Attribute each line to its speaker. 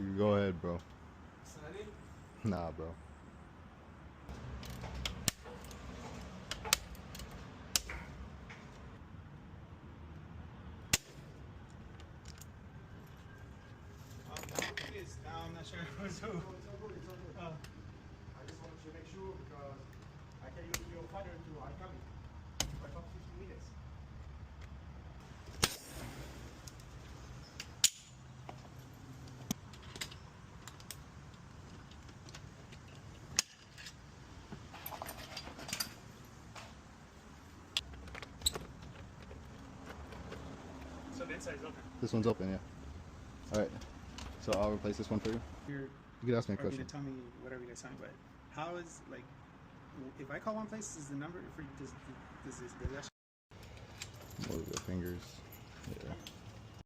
Speaker 1: You go ahead, bro.
Speaker 2: Sunny?
Speaker 1: Nah, bro.
Speaker 2: It is. Now I'm not sure who's who.
Speaker 3: It's all good, it's all good. I just wanted to make sure because I tell you your father to I come for about 15 minutes.
Speaker 2: So the inside is open.
Speaker 1: This one's open, yeah. All right. So I'll replace this one for you.
Speaker 2: You're
Speaker 1: You can ask me a
Speaker 2: going to
Speaker 1: question.
Speaker 2: tell me whatever you guys tell me, but how is, like, if I call one place, is the number for does that
Speaker 1: Move your fingers. Yeah.